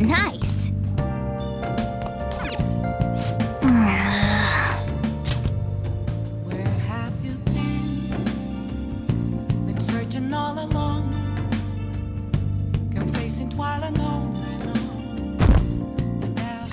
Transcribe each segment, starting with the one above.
Nice. Where have you been? Been searching all along, confessing while alone and on. Without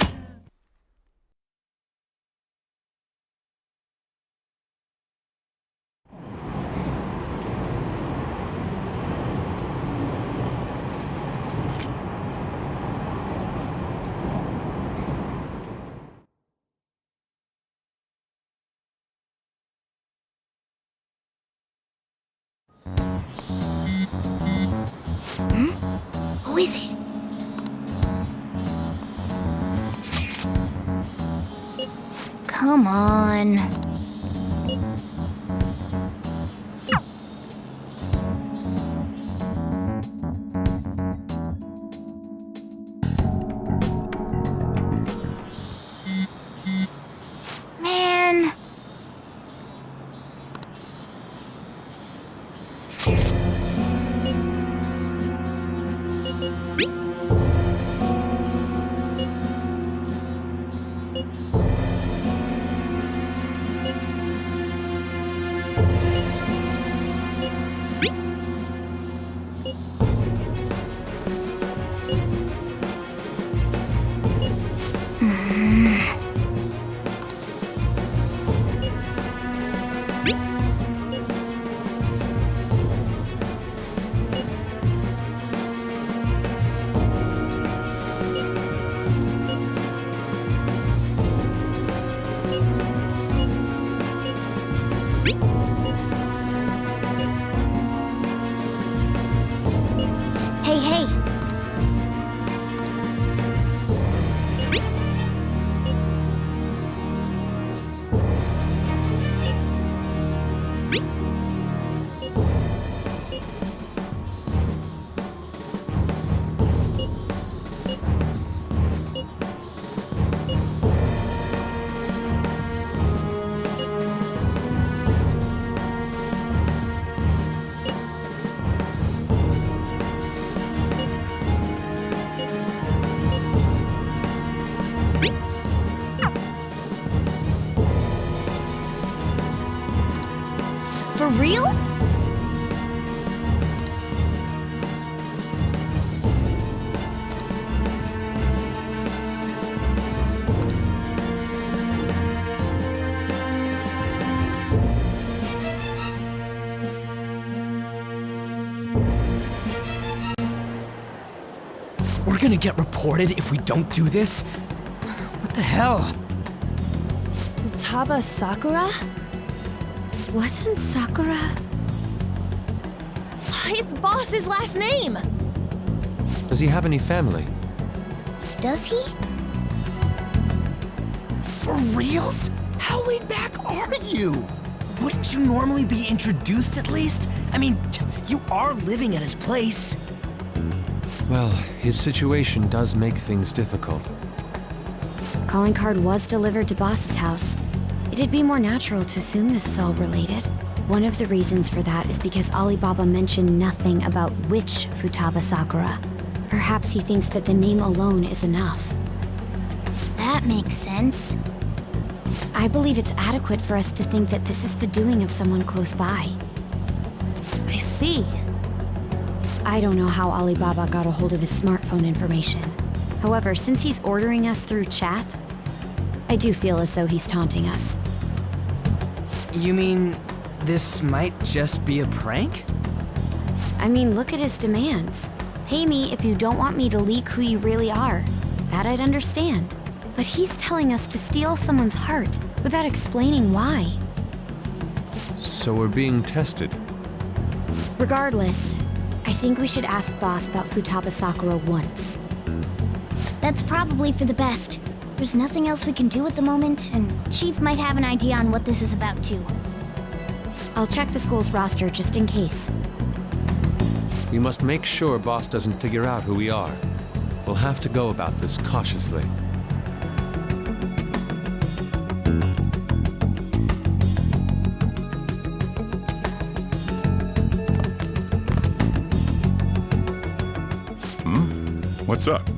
Who is it? Come on. Man. Hey, hey. For real? We're gonna get reported if we don't do this? What the hell? Futaba Sakura? Wasn't Sakura... It's Boss's last name! Does he have any family? Does he? For reals? How laid back are you? Wouldn't you normally be introduced at least? I mean, you are living at his place. Well, his situation does make things difficult. Calling card was delivered to Boss's house. It'd be more natural to assume this is all related. One of the reasons for that is because Alibaba mentioned nothing about which Futaba Sakura. Perhaps he thinks that the name alone is enough. That makes sense. I believe it's adequate for us to think that this is the doing of someone close by. I see. I don't know how Alibaba got a hold of his smartphone information. However, since he's ordering us through chat, I do feel as though he's taunting us. You mean, this might just be a prank? I mean, look at his demands. Pay me if you don't want me to leak who you really are. That I'd understand. But he's telling us to steal someone's heart without explaining why. So we're being tested. Regardless, I think we should ask Boss about Futaba Sakura once. That's probably for the best. There's nothing else we can do at the moment, and Chief might have an idea on what this is about too. I'll check the school's roster just in case. We must make sure Boss doesn't figure out who we are. We'll have to go about this cautiously. What's up?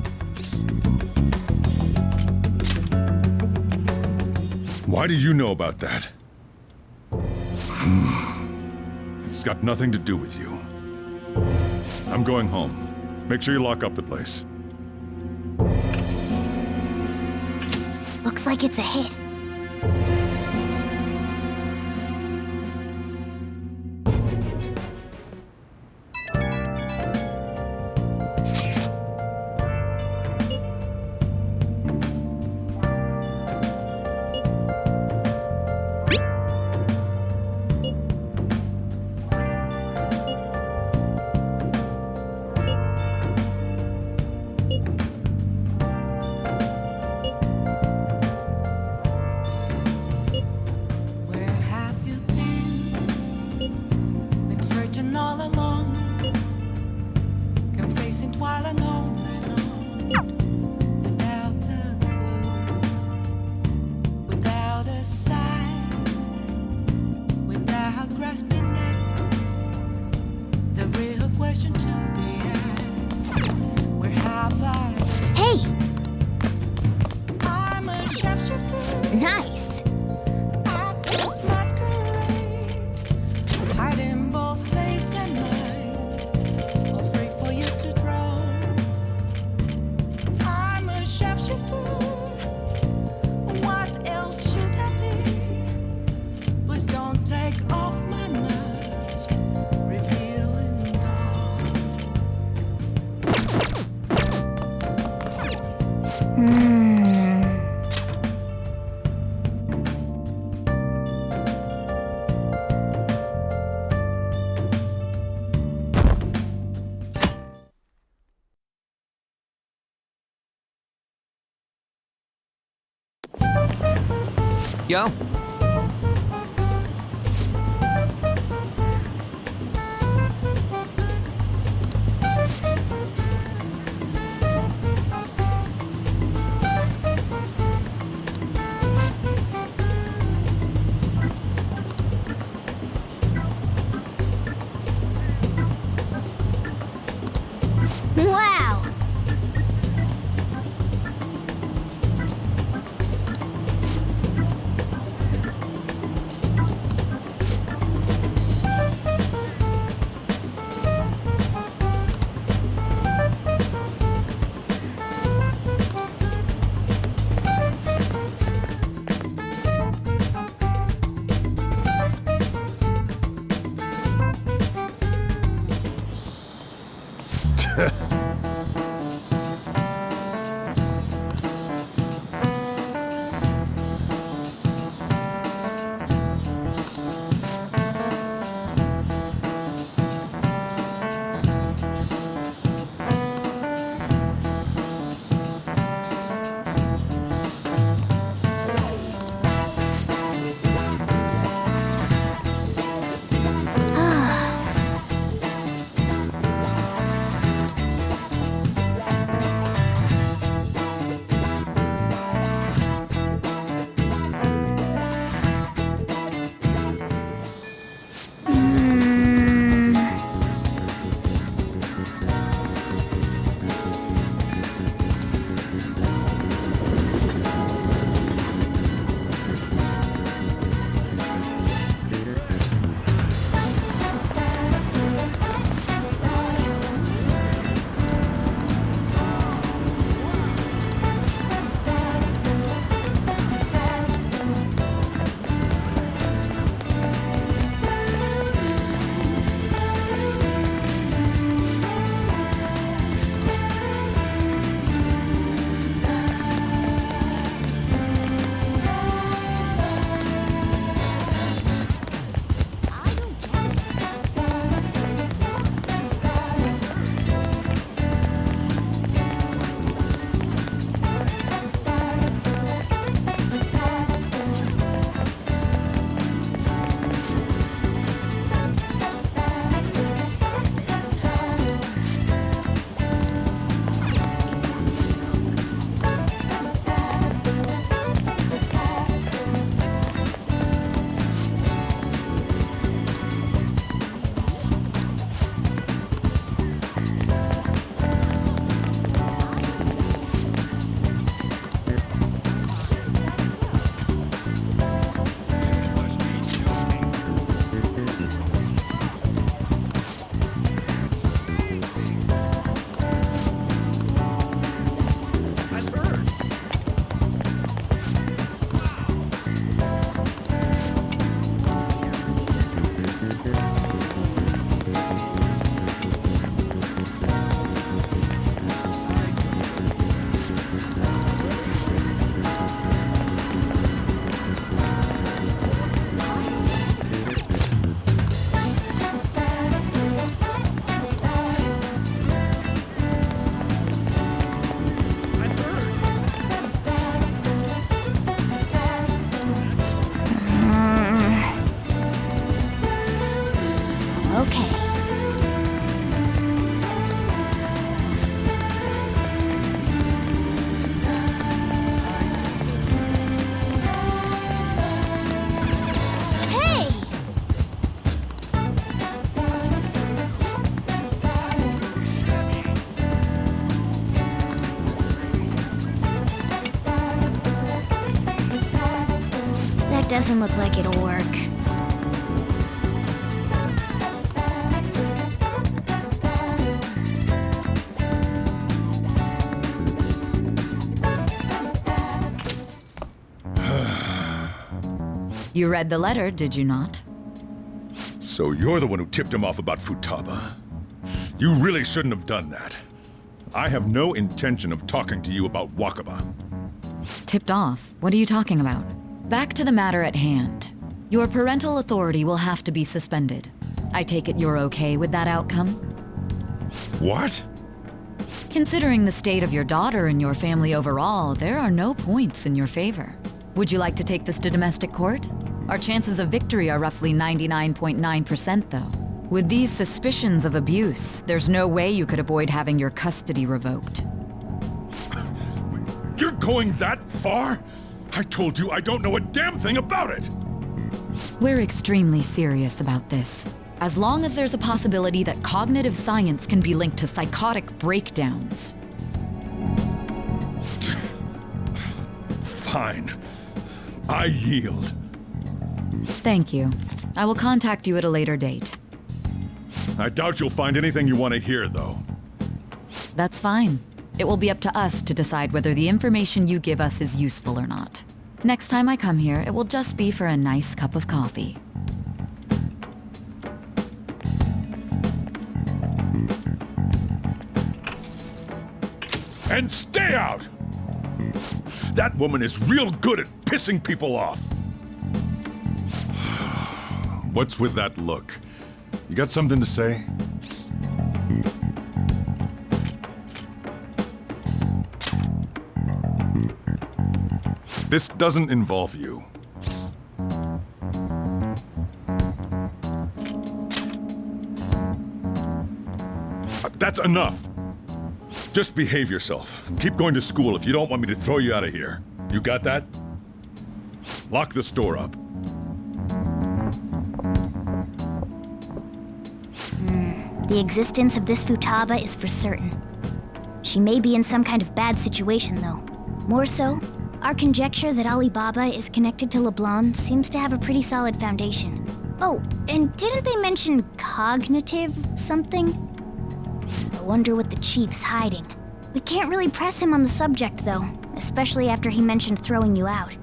Why did you know about that? It's got nothing to do with you. I'm going home. Make sure you lock up the place. Looks like it's a hit. Where have you been? Been searching all along, confessing while alone and on, without a clue, without a sign, without grasping it. The real question to be asked: where have I? Hey, I'm a shapeshifter. nice. At this masquerade, hiding both face and mind, all free for you to draw. I'm a shapeshifter. What else should I be? Please don't take off my mask, revealing dawn. Yo. Wow. Doesn't look like it'll work. You read the letter, did you not? So you're the one who tipped him off about Futaba. You really shouldn't have done that. I have no intention of talking to you about Wakaba. Tipped off? What are you talking about? Back to the matter at hand. Your parental authority will have to be suspended. I take it you're okay with that outcome? What? Considering the state of your daughter and your family overall, there are no points in your favor. Would you like to take this to domestic court? Our chances of victory are roughly 99.9% though. With these suspicions of abuse, there's no way you could avoid having your custody revoked. You're going that far? I told you I don't know a damn thing about it! We're extremely serious about this. As long as there's a possibility that cognitive science can be linked to psychotic breakdowns. Fine. I yield. Thank you. I will contact you at a later date. I doubt you'll find anything you want to hear, though. That's fine. It will be up to us to decide whether the information you give us is useful or not. Next time I come here, it will just be for a nice cup of coffee. And stay out! That woman is real good at pissing people off. What's with that look? You got something to say? This doesn't involve you. That's enough. Just behave yourself. Keep going to school if you don't want me to throw you out of here. You got that? Lock the store up. The existence of this Futaba is for certain. She may be in some kind of bad situation, though. More so, our conjecture that Alibaba is connected to LeBlanc seems to have a pretty solid foundation. Oh, and didn't they mention cognitive something? I wonder what the chief's hiding. We can't really press him on the subject, though, especially after he mentioned throwing you out.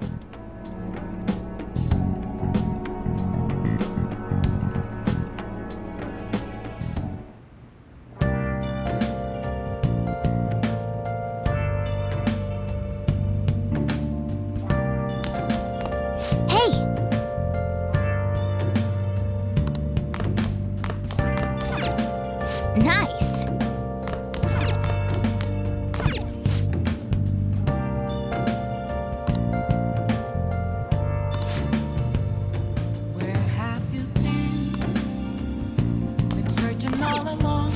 Nice. Where have you been? Been searching all along.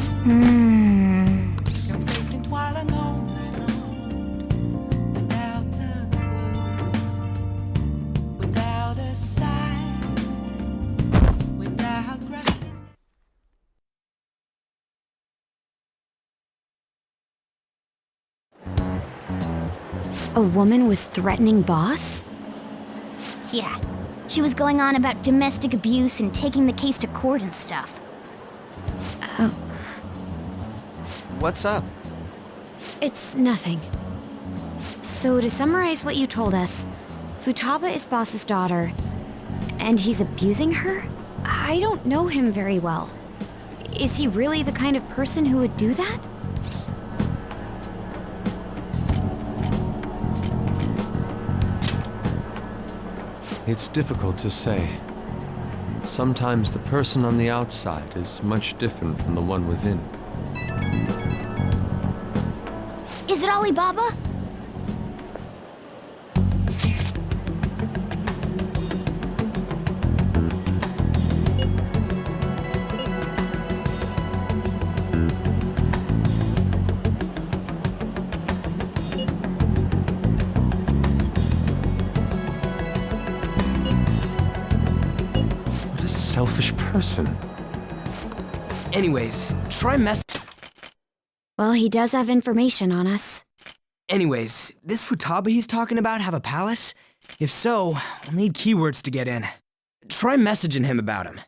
You're facing twilight lonely, without a clue, without a sign, without gravity. A woman was threatening Boss? Yeah. She was going on about domestic abuse and taking the case to court and stuff. What's up? It's nothing. So to summarize what you told us, Futaba is Boss's daughter, and he's abusing her? I don't know him very well. Is he really the kind of person who would do that? It's difficult to say. Sometimes the person on the outside is much different from the one within. Is it Alibaba? Selfish person. Anyways, try mess. Well, he does have information on us. Anyways, this Futaba he's talking about have a palace? If so, we'll need keywords to get in. Try messaging him about him.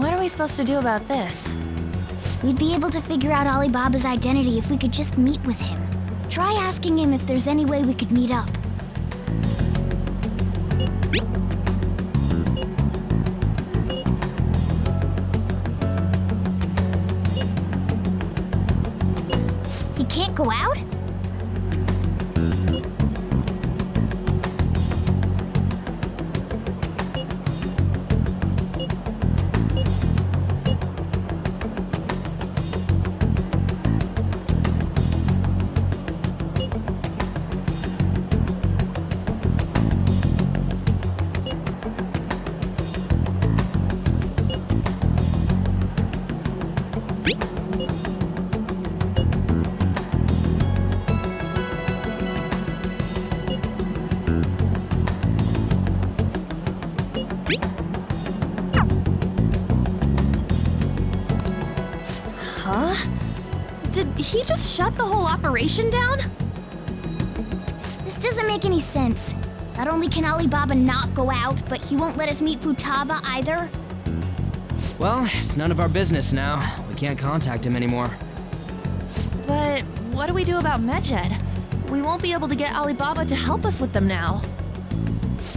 What are we supposed to do about this? We'd be able to figure out Alibaba's identity if we could just meet with him. Try asking him if there's any way we could meet up. He can't go out? Huh? Did he just shut the whole operation down? This doesn't make any sense. Not only can Alibaba not go out, but he won't let us meet Futaba either. Well, it's none of our business now. We can't contact him anymore. But what do we do about Medjed? We won't be able to get Alibaba to help us with them now.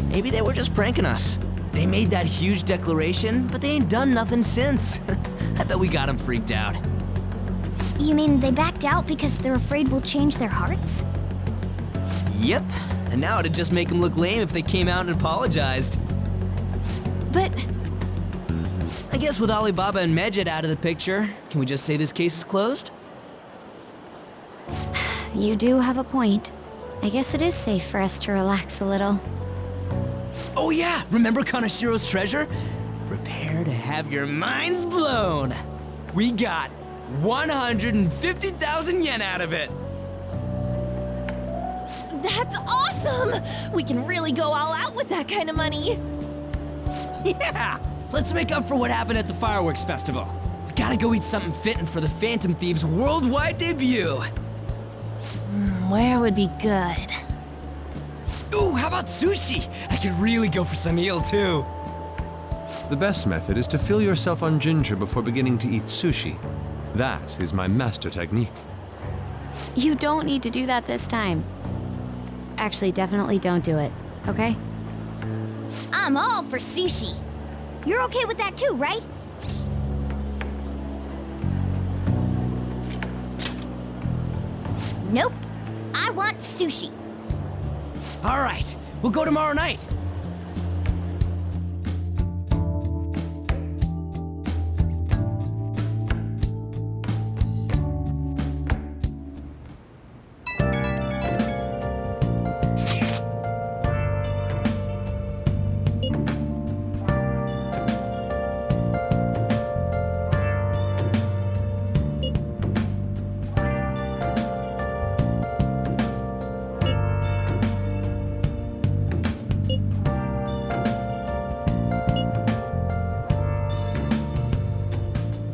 Maybe they were just pranking us. They made that huge declaration, but they ain't done nothing since. I bet we got them freaked out. You mean they backed out because they're afraid we'll change their hearts? Yep. And now it'd just make them look lame if they came out and apologized. But I guess with Alibaba and Medjed out of the picture, can we just say this case is closed? You do have a point. I guess it is safe for us to relax a little. Oh yeah, remember Kanashiro's treasure? Prepare to have your minds blown. We got 150,000 yen out of it. that's awesome! We can really go all out with that kind of money. Yeah! Let's make up for what happened at the fireworks festival. We gotta go eat something fitting for the Phantom Thieves' worldwide debut. Where would be good? Ooh, how about sushi? I could really go for some eel too. The best method is to fill yourself on ginger before beginning to eat sushi. That is my master technique. You don't need to do that this time. Actually, definitely don't do it, okay? I'm all for sushi. You're okay with that too, right? Nope. I want sushi. All right, we'll go tomorrow night.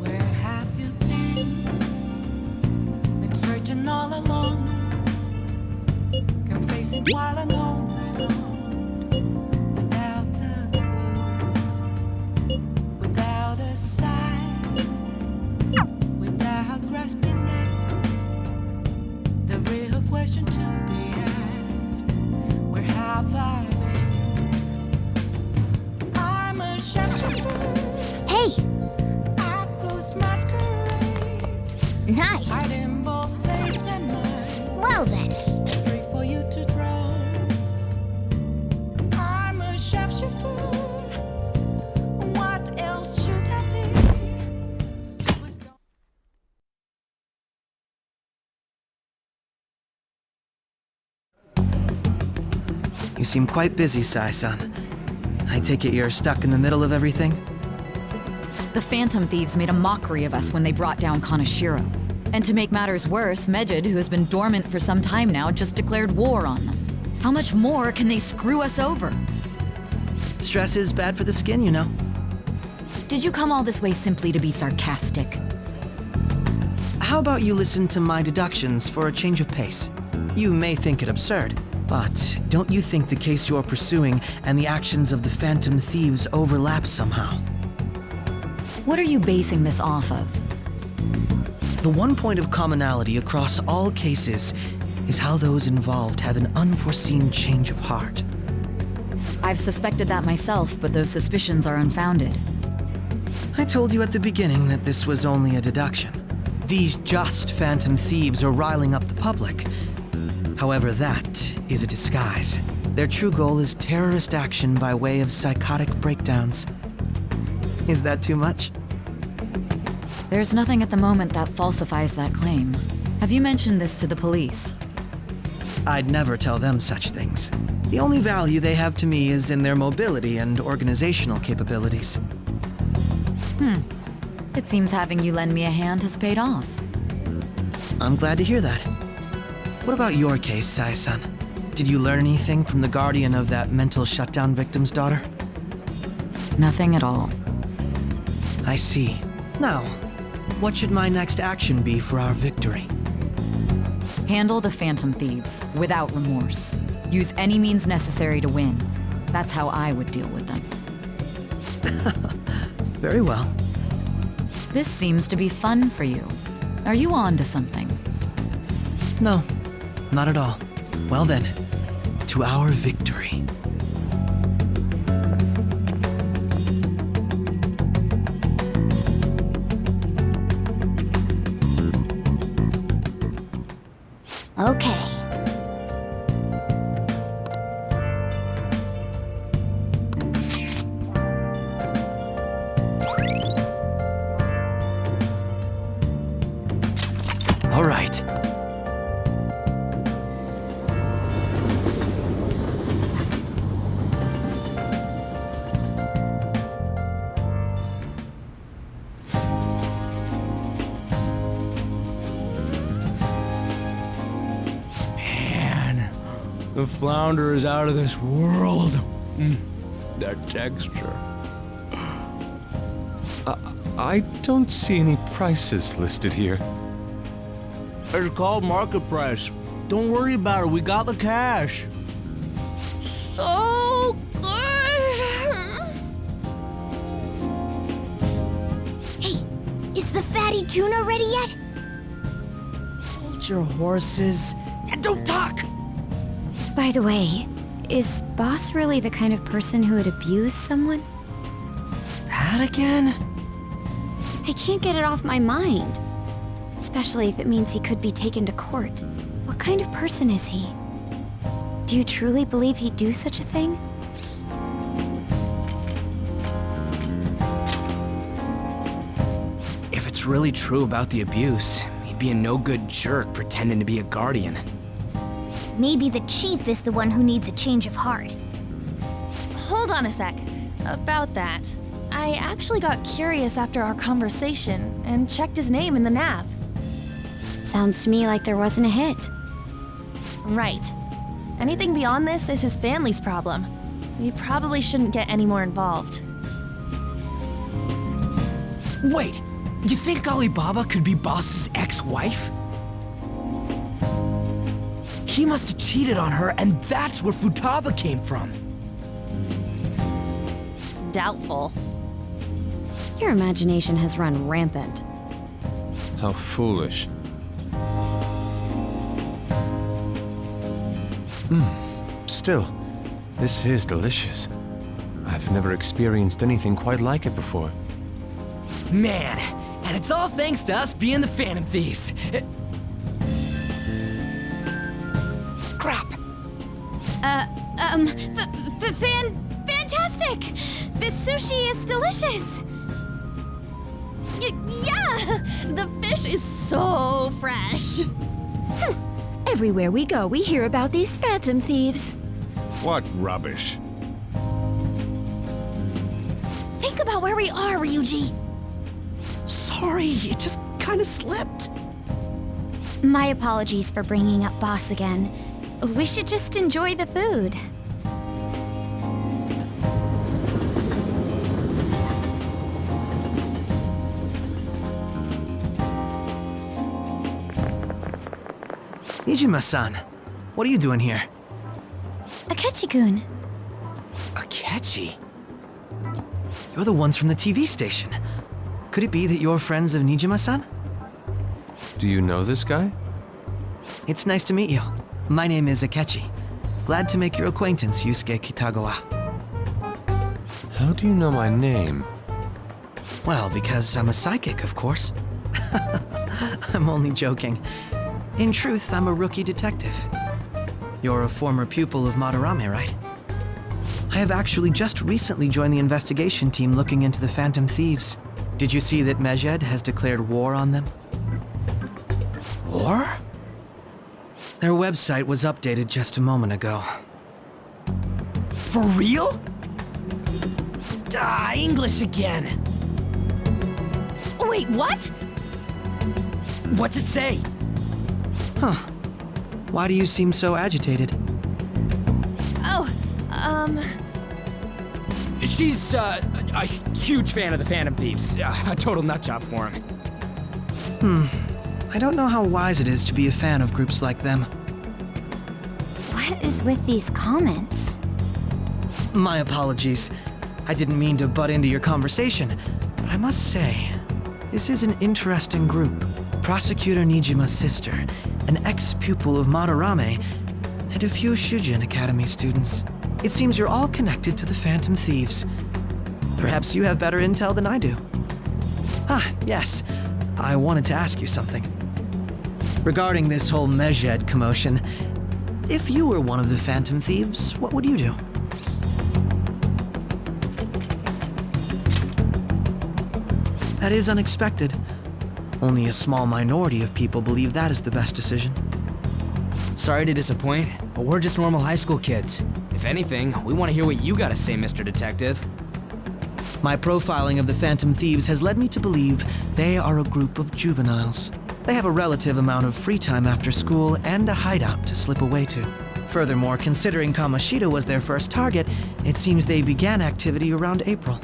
Where have you been? Been searching all along. Can face it while alone and on. Without a clue, without a sign, without grasping it. The real question to be asked: where have I been? I'm a shepherd. Hey, Ghost masquerade, nice. hiding both face and mind, Well then, free for you to draw. I'm a sharpshooter. What else should I be? You seem quite busy, Sai-san. I take it you're stuck in the middle of everything? The Phantom Thieves made a mockery of us when they brought down Kanashiro. And to make matters worse, Medjed, who has been dormant for some time now, just declared war on them. How much more can they screw us over? Stress is bad for the skin, you know. Did you come all this way simply to be sarcastic? How about you listen to my deductions for a change of pace? You may think it absurd, but don't you think the case you're pursuing and the actions of the Phantom Thieves overlap somehow? What are you basing this off of? The one point of commonality across all cases is how those involved have an unforeseen change of heart. I've suspected that myself, but those suspicions are unfounded. I told you at the beginning that this was only a deduction. These just Phantom Thieves are riling up the public. However, that is a disguise. Their true goal is terrorist action by way of psychotic breakdowns. Is that too much? There's nothing at the moment that falsifies that claim. Have you mentioned this to the police? I'd never tell them such things. The only value they have to me is in their mobility and organizational capabilities. It seems having you lend me a hand has paid off. I'm glad to hear that. What about your case, Sae-san? Did you learn anything from the guardian of that mental shutdown victim's daughter? Nothing at all. I see. Now, what should my next action be for our victory? Handle the Phantom Thieves without remorse. Use any means necessary to win. That's how I would deal with them. Very well. This seems to be fun for you. Are you on to something? No, not at all. Well then, to our victory. Okay. All right. Man, the flounder is out of this world. That texture. I don't see any prices listed here. It's called market price. Don't worry about it, we got the cash. So good. Hey, is the fatty tuna ready yet? Hold your horses and don't talk! By the way, is Boss really the kind of person who would abuse someone? That again? I can't get it off my mind. Especially if it means he could be taken to court. What kind of person is he? Do you truly believe he'd do such a thing? If it's really true about the abuse, he'd be a no-good jerk pretending to be a guardian. Maybe the chief is the one who needs a change of heart. Hold on a sec. About that, I actually got curious after our conversation and checked his name in the nav. Sounds to me like there wasn't a hit. Right. Anything beyond this is his family's problem. We probably shouldn't get any more involved. Wait, you think Alibaba could be Boss's ex-wife? He must have cheated on her, and that's where Futaba came from. Doubtful. Your imagination has run rampant. How foolish. Still, this is delicious. I've never experienced anything quite like it before. Man, and it's all thanks to us being the Phantom Thieves. Crap! Fantastic! This sushi is delicious! Yeah! The fish is so fresh. Everywhere we go, we hear about these Phantom Thieves. What rubbish. Think about where we are, Ryuji. Sorry, it just kinda slipped. My apologies for bringing up Boss again. We should just enjoy the food. Nijima-san, what are you doing here? Akechi-kun. Akechi? You're the ones from the TV station. Could it be that you're friends of Nijima-san? Do you know this guy? It's nice to meet you. My name is Akechi. Glad to make your acquaintance, Yusuke Kitagawa. How do you know my name? Well, because I'm a psychic, of course. I'm only joking. In truth, I'm a rookie detective. You're a former pupil of Madarame, right? I have actually just recently joined the investigation team looking into the Phantom Thieves. Did you see that Medjed has declared war on them? War? Their website was updated just a moment ago. For real? English again. Wait, what? What's it say? Huh. Why do you seem so agitated? Oh, She's a huge fan of the Phantom Thieves. A total nutjob for him. I don't know how wise it is to be a fan of groups like them. What is with these comments? My apologies. I didn't mean to butt into your conversation, but I must say, this is an interesting group. Prosecutor Nijima's sister, an ex-pupil of Madarame, and a few Shujin Academy students. It seems you're all connected to the Phantom Thieves. Perhaps you have better intel than I do. Yes. I wanted to ask you something. Regarding this whole Medjed commotion, if you were one of the Phantom Thieves, what would you do? That is unexpected. Only a small minority of people believe that is the best decision. Sorry to disappoint, but we're just normal high school kids. If anything, we want to hear what you gotta say, Mr. Detective. My profiling of the Phantom Thieves has led me to believe they are a group of juveniles. They have a relative amount of free time after school and a hideout to slip away to. Furthermore, considering Kamoshida was their first target, it seems they began activity around April.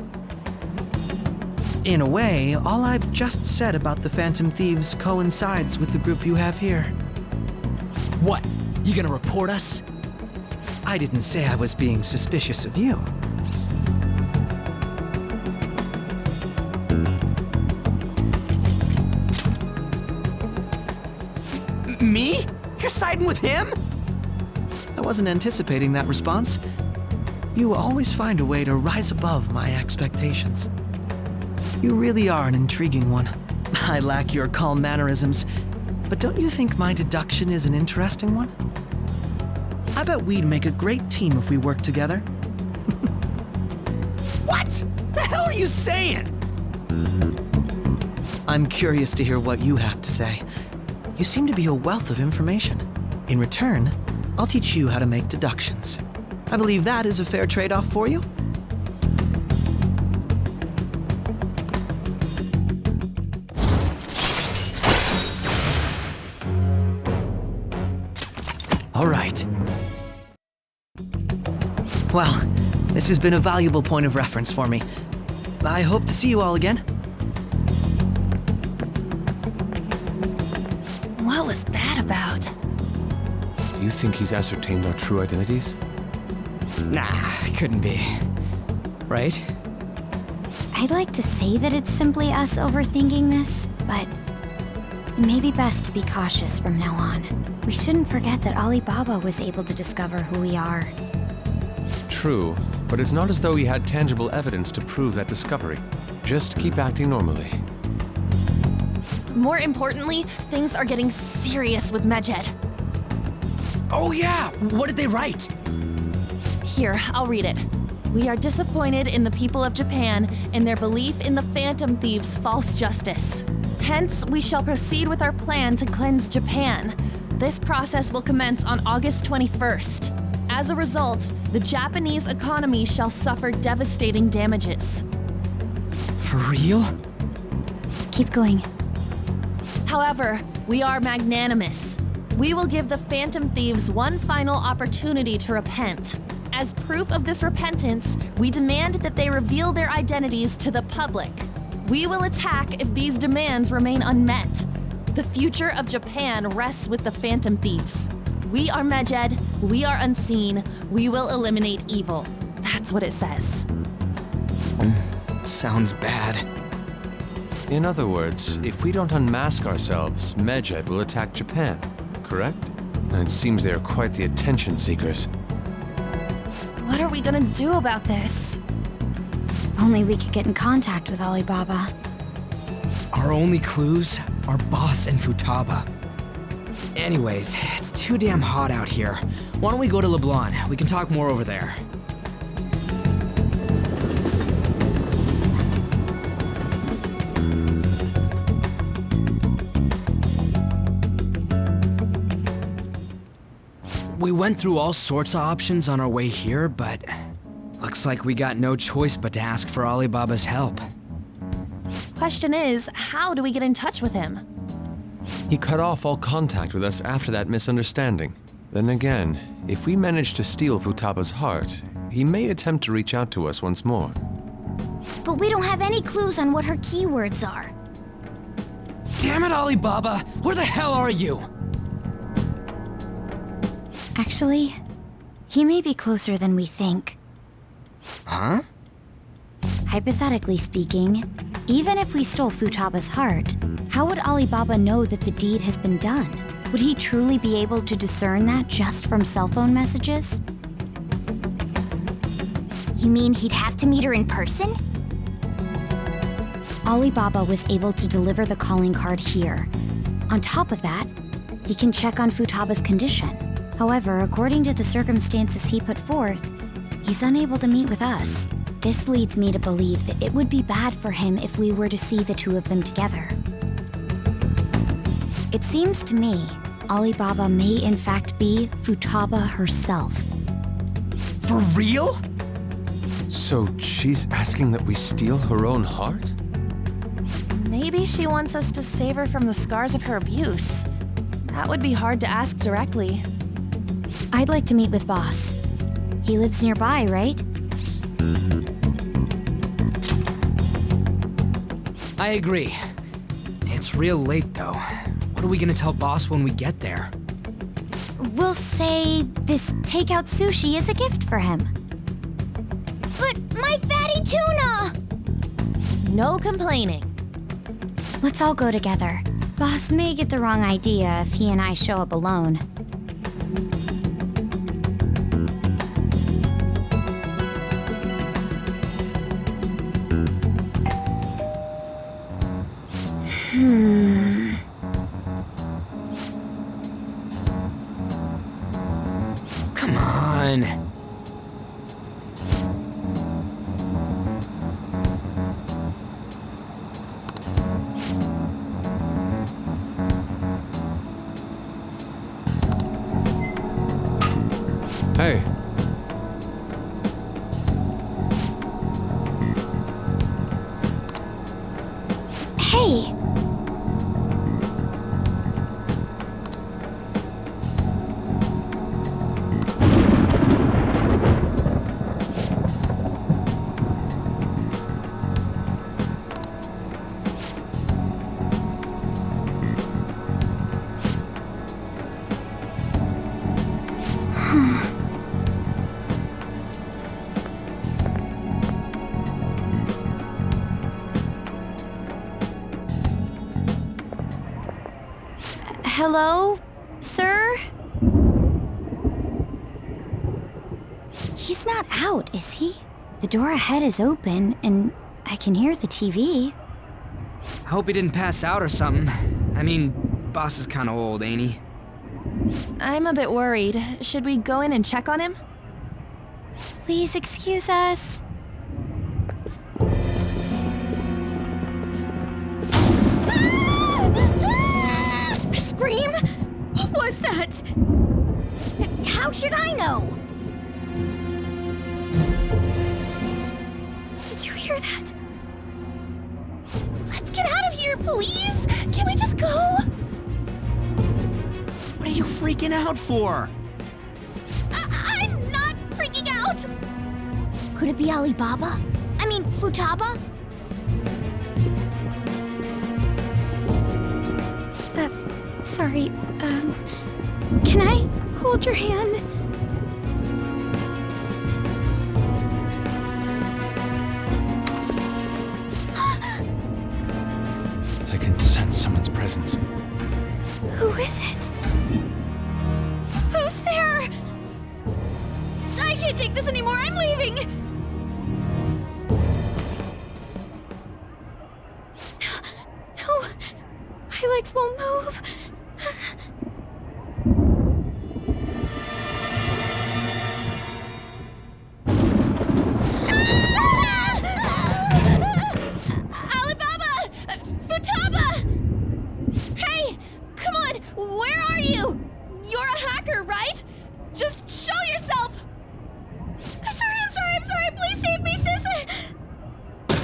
In a way, all I've just said about the Phantom Thieves coincides with the group you have here. What? You gonna report us? I didn't say I was being suspicious of you. Me? You're siding with him? I wasn't anticipating that response. You always find a way to rise above my expectations. You really are an intriguing one. I lack your calm mannerisms, but don't you think my deduction is an interesting one? I bet we'd make a great team if we worked together. What? The hell are you saying? I'm curious to hear what you have to say. You seem to be a wealth of information. In return, I'll teach you how to make deductions. I believe that is a fair trade-off for you. All right. Well, this has been a valuable point of reference for me. I hope to see you all again. what was that about? Do you think he's ascertained our true identities? Nah, couldn't be. Right? I'd like to say that it's simply us overthinking this, but it may be best to be cautious from now on. We shouldn't forget that Alibaba was able to discover who we are. True, but it's not as though he had tangible evidence to prove that discovery. Just keep acting normally. More importantly, things are getting serious with Medjed. Oh yeah, what did they write? Here, I'll read it. We are disappointed in the people of Japan in their belief in the Phantom Thieves' false justice. Hence, we shall proceed with our plan to cleanse Japan. This process will commence on August 21st. As a result, the Japanese economy shall suffer devastating damages. For real? Keep going. However, we are magnanimous. We will give the Phantom Thieves one final opportunity to repent. As proof of this repentance, we demand that they reveal their identities to the public. We will attack if these demands remain unmet. The future of Japan rests with the Phantom Thieves. We are Medjed, we are unseen, we will eliminate evil. That's what it says. Sounds bad. In other words, if we don't unmask ourselves, Medjed will attack Japan, correct? And it seems they are quite the attention seekers. What are we gonna do about this? Only we could get in contact with Alibaba. Our only clues are Boss and Futaba. Anyways, it's too damn hot out here. Why don't we go to LeBlanc? We can talk more over there. We went through all sorts of options on our way here, but looks like we got no choice but to ask for Alibaba's help. Question is, how do we get in touch with him? He cut off all contact with us after that misunderstanding. Then again, if we manage to steal Futaba's heart, he may attempt to reach out to us once more. But we don't have any clues on what her keywords are. Damn it, Alibaba! Where the hell are you? Actually, he may be closer than we think. Huh? Hypothetically speaking, even if we stole Futaba's heart, how would Alibaba know that the deed has been done? Would he truly be able to discern that just from cell phone messages? You mean he'd have to meet her in person? Alibaba was able to deliver the calling card here. On top of that, he can check on Futaba's condition. However, according to the circumstances he put forth, he's unable to meet with us. This leads me to believe that it would be bad for him if we were to see the two of them together. It seems to me Alibaba may in fact be Futaba herself. For real? So she's asking that we steal her own heart? Maybe she wants us to save her from the scars of her abuse. That would be hard to ask directly. I'd like to meet with Boss. He lives nearby, right? I agree. It's real late, though. What are we gonna tell Boss when we get there? We'll say this takeout sushi is a gift for him. But my fatty tuna! No complaining. Let's all go together. Boss may get the wrong idea if he and I show up alone. Come on. Hey. Hey! Hello, sir? He's not out, is he? The door ahead is open, and I can hear the TV. I hope he didn't pass out or something. I mean, Boss is kinda old, ain't he? I'm a bit worried. Should we go in and check on him? Please excuse us. Scream? What was that? How should I know? Did you hear that? Let's get out of here, please! Can we just go? What are you freaking out for? I'm not freaking out! Could it be Alibaba? I mean, Futaba? Sorry, can I hold your hand? I can sense someone's presence. Who is it? Who's there? I can't take this anymore, I'm leaving! No, my legs won't move. Alibaba! Futaba! Hey! Come on! Where are you? You're a hacker, right? Just show yourself! I'm sorry! Please save me, sis!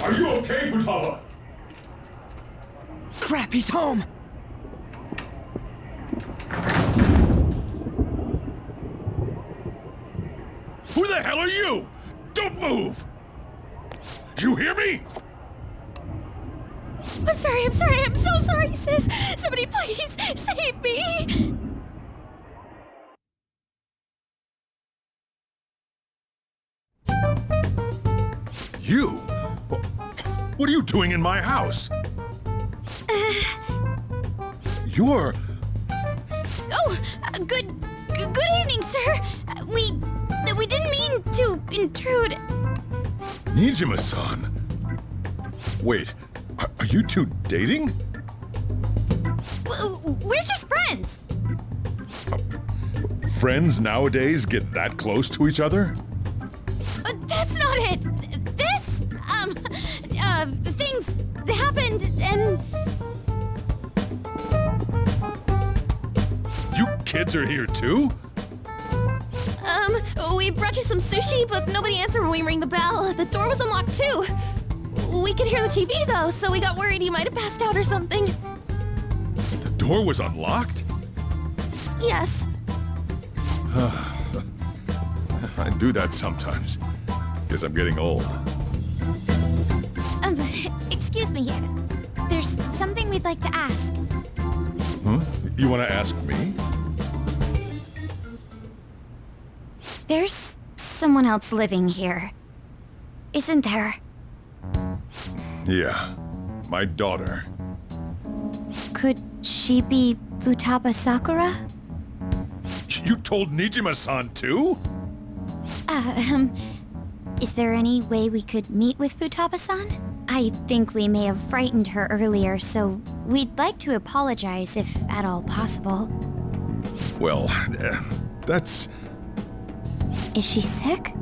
Are you okay, Futaba? Crap, he's home! Who the hell are you? Don't move! You hear me? I'm sorry, I'm so sorry, sis! Somebody please save me! You? What are you doing in my house? You're... Oh, good evening, sir. We didn't mean to intrude. Nijima-san. Wait, are you two dating? We're just friends. Friends nowadays get that close to each other? That's not it. This, things happened and... You kids are here too? We brought you some sushi, but nobody answered when we rang the bell. The door was unlocked too. We could hear the TV though, so we got worried you might have passed out or something. The door was unlocked? Yes. I do that sometimes. Guess I'm getting old. Excuse me. There's something we'd like to ask. Huh? You want to ask me? There's someone else living here, isn't there? Yeah, my daughter. Could she be Futaba Sakura? You told Nijima-san too? Is there any way we could meet with Futaba-san? I think we may have frightened her earlier, so we'd like to apologize if at all possible. Well, that's... Is she sick?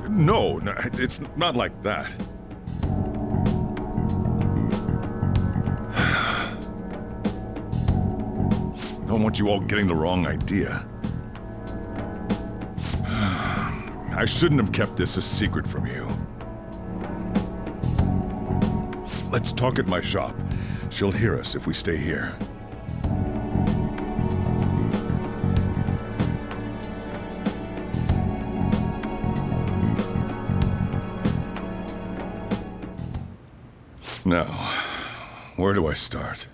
No, it's not like that. I don't want you all getting the wrong idea. I shouldn't have kept this a secret from you. Let's talk at my shop. She'll hear us if we stay here. Now, where do I start?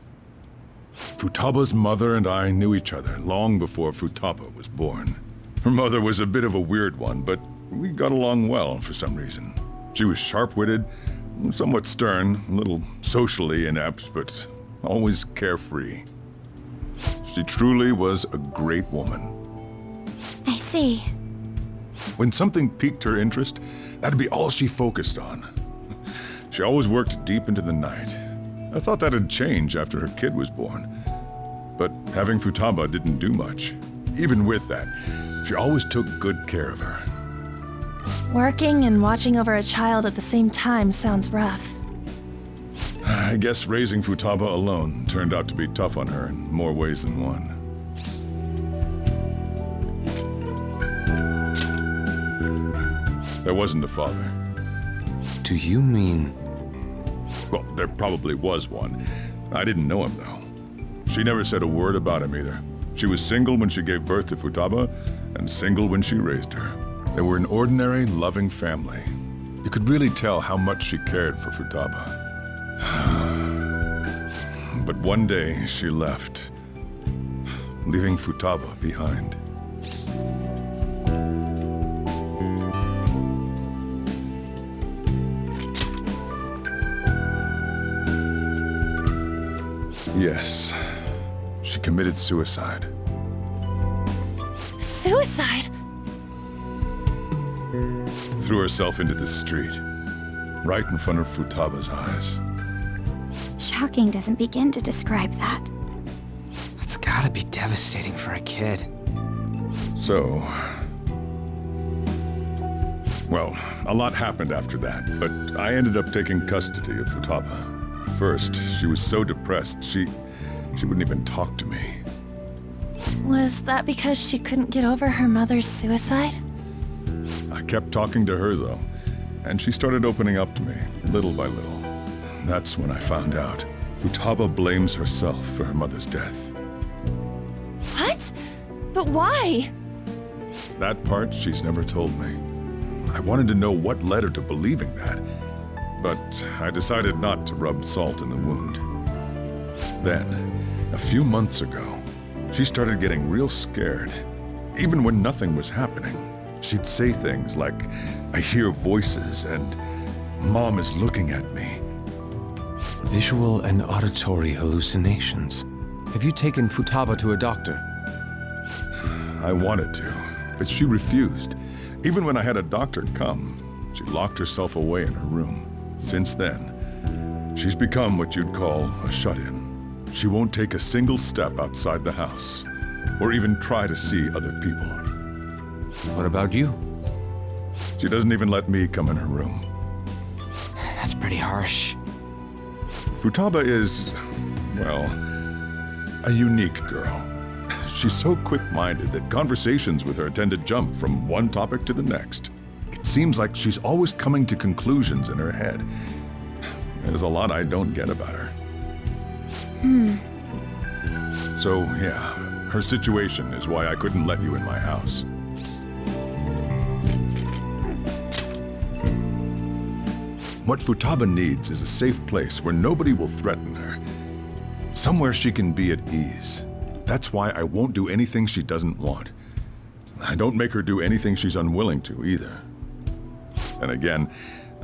Futaba's mother and I knew each other long before Futaba was born. Her mother was a bit of a weird one, but we got along well for some reason. She was sharp-witted, somewhat stern, a little socially inept, but always carefree. She truly was a great woman. I see. When something piqued her interest, that'd be all she focused on. She always worked deep into the night. I thought that'd change after her kid was born. But having Futaba didn't do much. Even with that, she always took good care of her. Working and watching over a child at the same time sounds rough. I guess raising Futaba alone turned out to be tough on her in more ways than one. There wasn't a father. Do you mean... Well, there probably was one. I didn't know him, though. She never said a word about him, either. She was single when she gave birth to Futaba, and single when she raised her. They were an ordinary, loving family. You could really tell how much she cared for Futaba. But one day, she left, leaving Futaba behind. Yes, she committed suicide. Suicide? Threw herself into the street, right in front of Futaba's eyes. Shocking doesn't begin to describe that. It's gotta be devastating for a kid. So... well, a lot happened after that, but I ended up taking custody of Futaba. First, she was so depressed, she wouldn't even talk to me. Was that because she couldn't get over her mother's suicide? I kept talking to her, though, and she started opening up to me, little by little. That's when I found out. Futaba blames herself for her mother's death. What? But why? That part she's never told me. I wanted to know what led her to believing that, but I decided not to rub salt in the wound. Then, a few months ago, she started getting real scared. Even when nothing was happening, she'd say things like, "I hear voices," and "Mom is looking at me." Visual and auditory hallucinations. Have you taken Futaba to a doctor? I wanted to, but she refused. Even when I had a doctor come, she locked herself away in her room. Since then, she's become what you'd call a shut-in. She won't take a single step outside the house, or even try to see other people. What about you? She doesn't even let me come in her room. That's pretty harsh. Futaba is, well, a unique girl. She's so quick-minded that conversations with her tend to jump from one topic to the next. It seems like she's always coming to conclusions in her head. There's a lot I don't get about her. So, yeah, her situation is why I couldn't let you in my house. What Futaba needs is a safe place where nobody will threaten her. Somewhere she can be at ease. That's why I won't do anything she doesn't want. I don't make her do anything she's unwilling to, either. And again,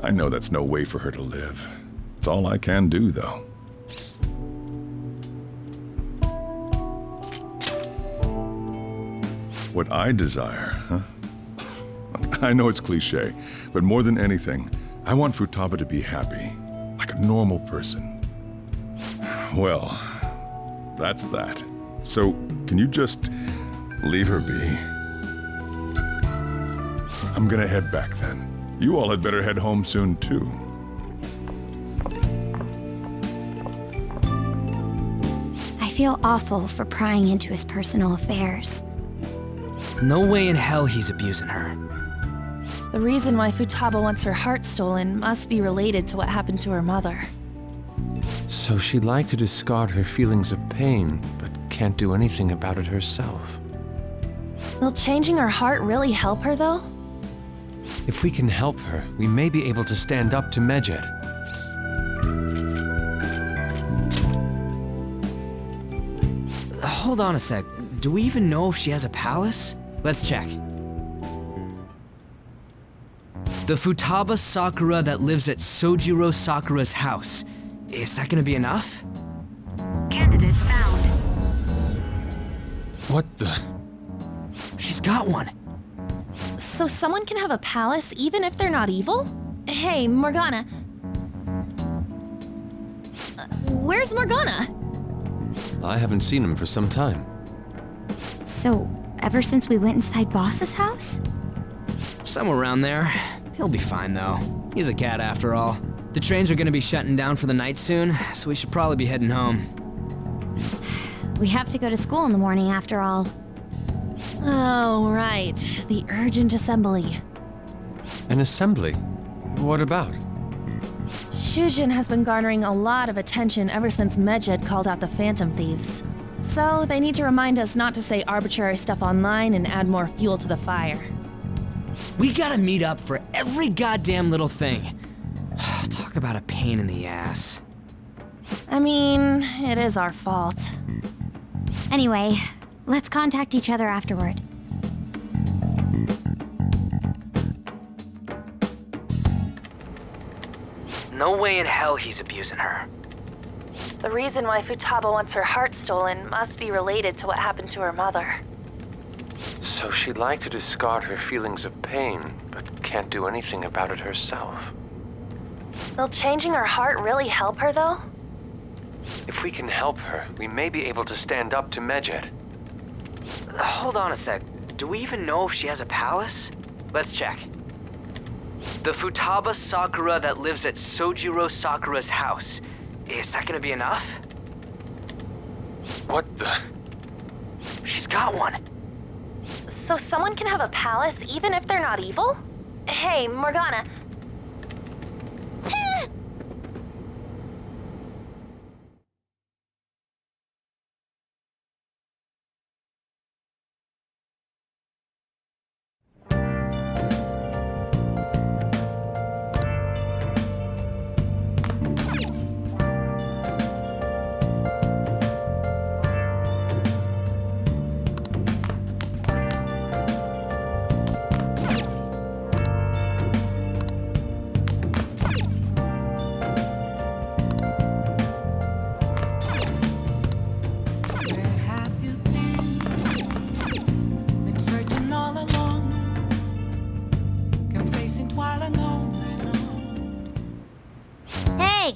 I know that's no way for her to live. It's all I can do, though. What I desire, huh? I know it's cliché, but more than anything, I want Futaba to be happy, like a normal person. Well, that's that. So, can you just leave her be? I'm gonna head back then. You all had better head home soon, too. I feel awful for prying into his personal affairs. No way in hell he's abusing her. The reason why Futaba wants her heart stolen must be related to what happened to her mother. So she'd like to discard her feelings of pain, but can't do anything about it herself. Will changing her heart really help her, though? If we can help her, we may be able to stand up to Medjed. Hold on a sec. Do we even know if she has a palace? Let's check. The Futaba Sakura that lives at Sojiro Sakura's house. Is that gonna be enough? Candidate found. What the? She's got one. So someone can have a palace even if they're not evil? Hey, Morgana. Where's Morgana? I haven't seen him for some time. So, ever since we went inside Boss's house? Somewhere around there. He'll be fine, though. He's a cat after all. The trains are gonna be shutting down for the night soon, so we should probably be heading home. We have to go to school in the morning after all. Oh, right. The urgent assembly. An assembly? What about? Shujin has been garnering a lot of attention ever since Medjed called out the Phantom Thieves. So they need to remind us not to say arbitrary stuff online and add more fuel to the fire. We gotta meet up for every goddamn little thing. Talk about a pain in the ass. I mean, it is our fault. Anyway, let's contact each other afterward. No way in hell he's abusing her. The reason why Futaba wants her heart stolen must be related to what happened to her mother. So she'd like to discard her feelings of pain, but can't do anything about it herself. Will changing her heart really help her, though? If we can help her, we may be able to stand up to Medjed. Hold on a sec. Do we even know if she has a palace? Let's check. The Futaba Sakura that lives at Sojiro Sakura's house. Is that gonna be enough? What the? She's got one. So someone can have a palace even if they're not evil? Hey, Morgana. Where have you been? Been searching all along, confessing while alone and on. Hey!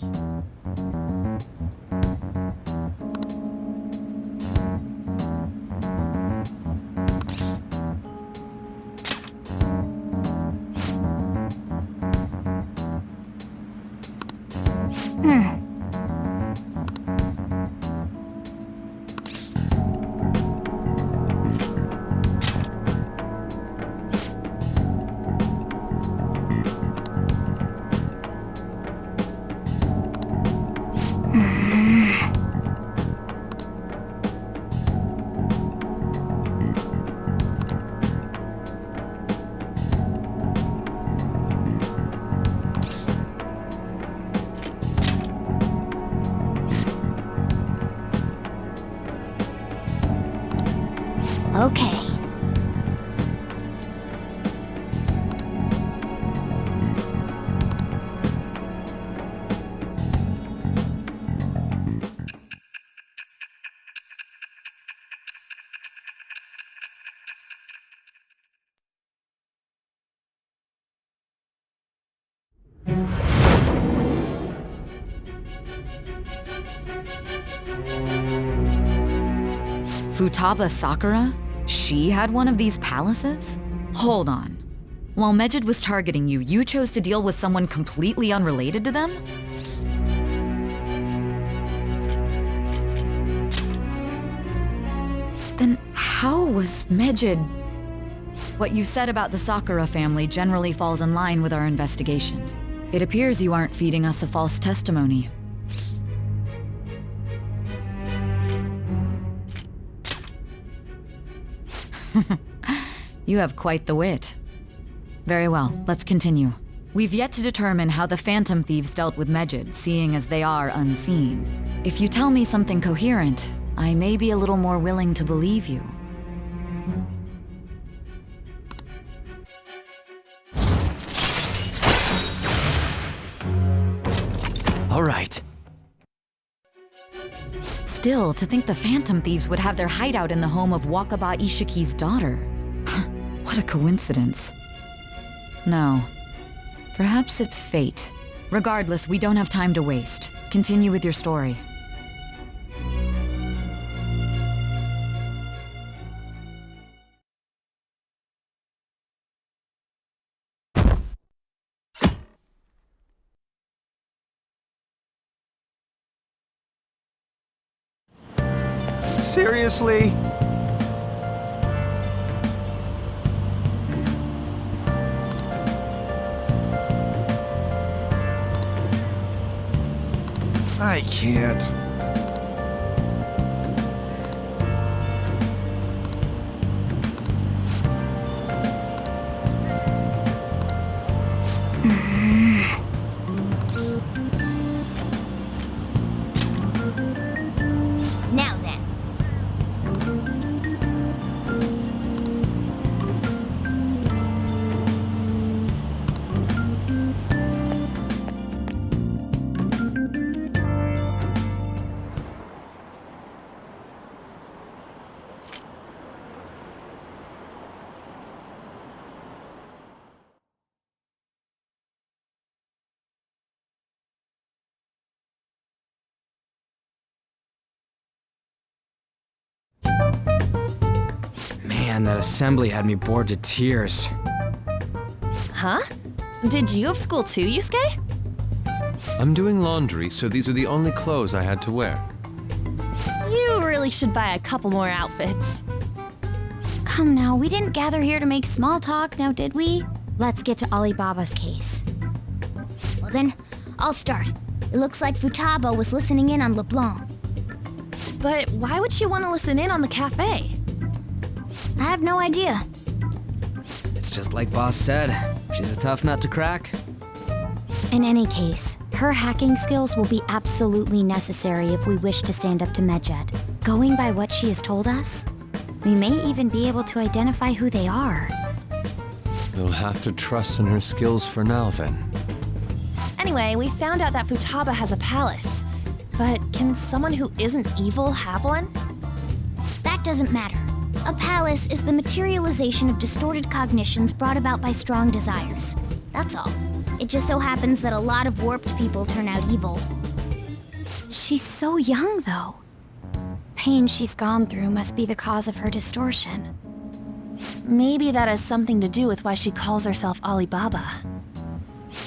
Okay. Futaba Sakura? She had one of these palaces? Hold on. While Medjed was targeting you, you chose to deal with someone completely unrelated to them? Then how was Medjed... What you said about the Sakura family generally falls in line with our investigation. It appears you aren't feeding us a false testimony. You have quite the wit. Very well, let's continue. We've yet to determine how the Phantom Thieves dealt with Medjed, seeing as they are unseen. If you tell me something coherent, I may be a little more willing to believe you. All right. Still, to think the Phantom Thieves would have their hideout in the home of Wakaba Ishiki's daughter. What a coincidence. No. Perhaps it's fate. Regardless, we don't have time to waste. Continue with your story. Seriously? I can't. Man, that assembly had me bored to tears. Huh? Did you have school too, Yusuke? I'm doing laundry, so these are the only clothes I had to wear. You really should buy a couple more outfits. Come now, we didn't gather here to make small talk, now did we? Let's get to Alibaba's case. Well then, I'll start. It looks like Futaba was listening in on LeBlanc. But why would she want to listen in on the cafe? I have no idea. It's just like Boss said. She's a tough nut to crack. In any case, her hacking skills will be absolutely necessary if we wish to stand up to Medjed. Going by what she has told us, we may even be able to identify who they are. You'll have to trust in her skills for now, then. Anyway, we found out that Futaba has a palace. But can someone who isn't evil have one? That doesn't matter. A palace is the materialization of distorted cognitions brought about by strong desires. That's all. It just so happens that a lot of warped people turn out evil. She's so young, though. Pain she's gone through must be the cause of her distortion. Maybe that has something to do with why she calls herself Alibaba.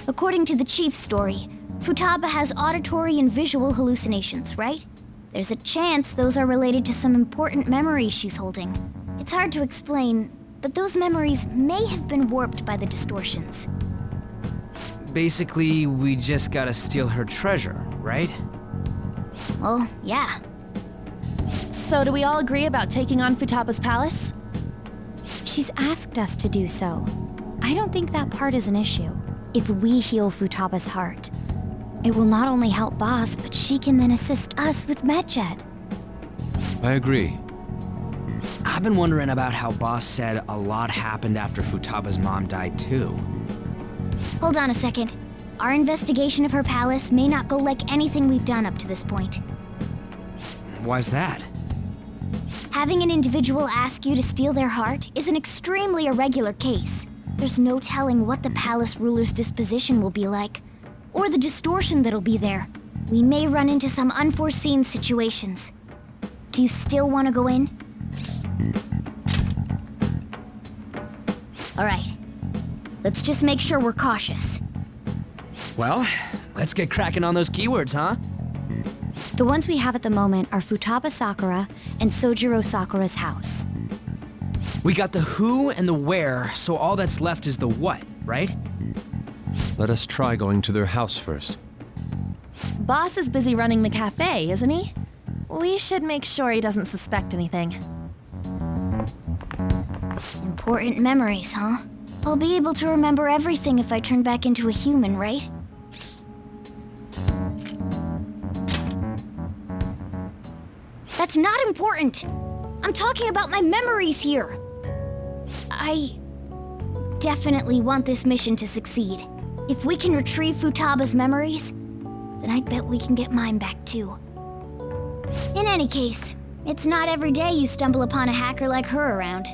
According to the chief's story, Futaba has auditory and visual hallucinations, right? There's a chance those are related to some important memories she's holding. It's hard to explain, but those memories may have been warped by the distortions. Basically, we just gotta steal her treasure, right? Well, yeah. So do we all agree about taking on Futaba's palace? She's asked us to do so. I don't think that part is an issue. If we heal Futaba's heart, it will not only help Boss, but she can then assist us with Medjed. I agree. I've been wondering about how Boss said a lot happened after Futaba's mom died too. Hold on a second. Our investigation of her palace may not go like anything we've done up to this point. Why's that? Having an individual ask you to steal their heart is an extremely irregular case. There's no telling what the palace ruler's disposition will be like, or the distortion that'll be there. We may run into some unforeseen situations. Do you still want to go in? All right. Let's just make sure we're cautious. Well, let's get cracking on those keywords, huh? The ones we have at the moment are Futaba Sakura and Sojiro Sakura's house. We got the who and the where, so all that's left is the what, right? Let us try going to their house first. Boss is busy running the cafe, isn't he? We should make sure he doesn't suspect anything. Important memories, huh? I'll be able to remember everything if I turn back into a human, right? That's not important! I'm talking about my memories here! I definitely want this mission to succeed. If we can retrieve Futaba's memories, then I bet we can get mine back too. In any case, it's not every day you stumble upon a hacker like her around.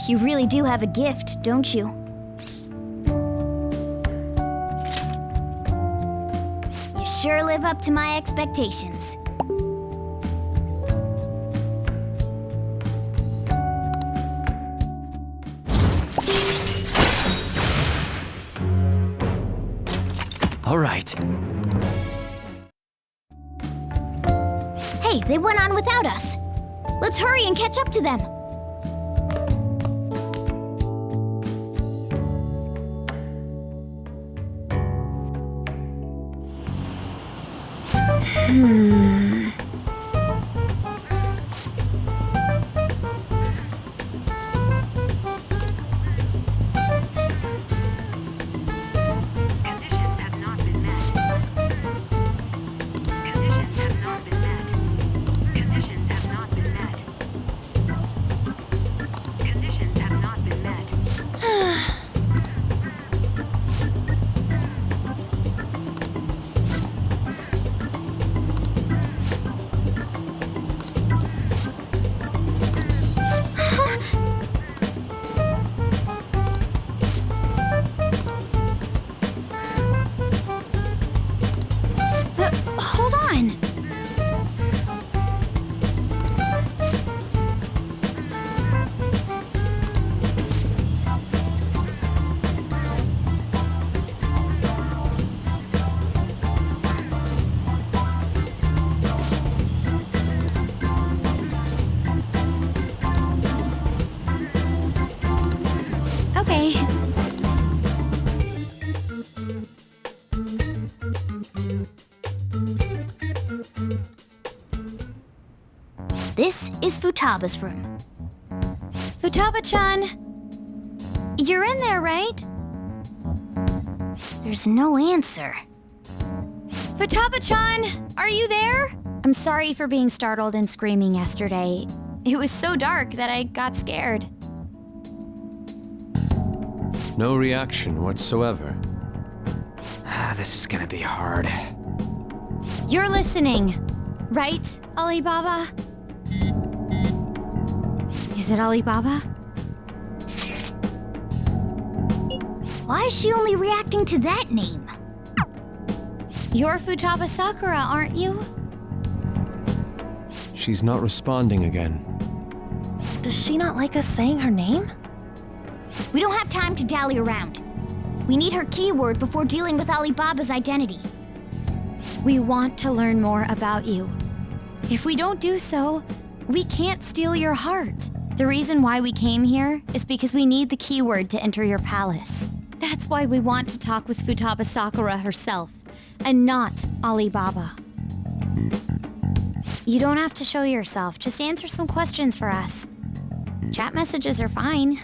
You really do have a gift, don't you? You sure live up to my expectations. All right. Hey, they went on without us. Let's hurry and catch up to them. Okay. This is Futaba's room. Futaba-chan! You're in there, right? There's no answer. Futaba-chan! Are you there? I'm sorry for being startled and screaming yesterday. It was so dark that I got scared. No reaction whatsoever. This is gonna be hard. You're listening, right, Alibaba? Is it Alibaba? Why is she only reacting to that name? You're Futaba Sakura, aren't you? She's not responding again. Does she not like us saying her name? We don't have time to dally around. We need her keyword before dealing with Alibaba's identity. We want to learn more about you. If we don't do so, we can't steal your heart. The reason why we came here is because we need the keyword to enter your palace. That's why we want to talk with Futaba Sakura herself, and not Alibaba. You don't have to show yourself, just answer some questions for us. Chat messages are fine.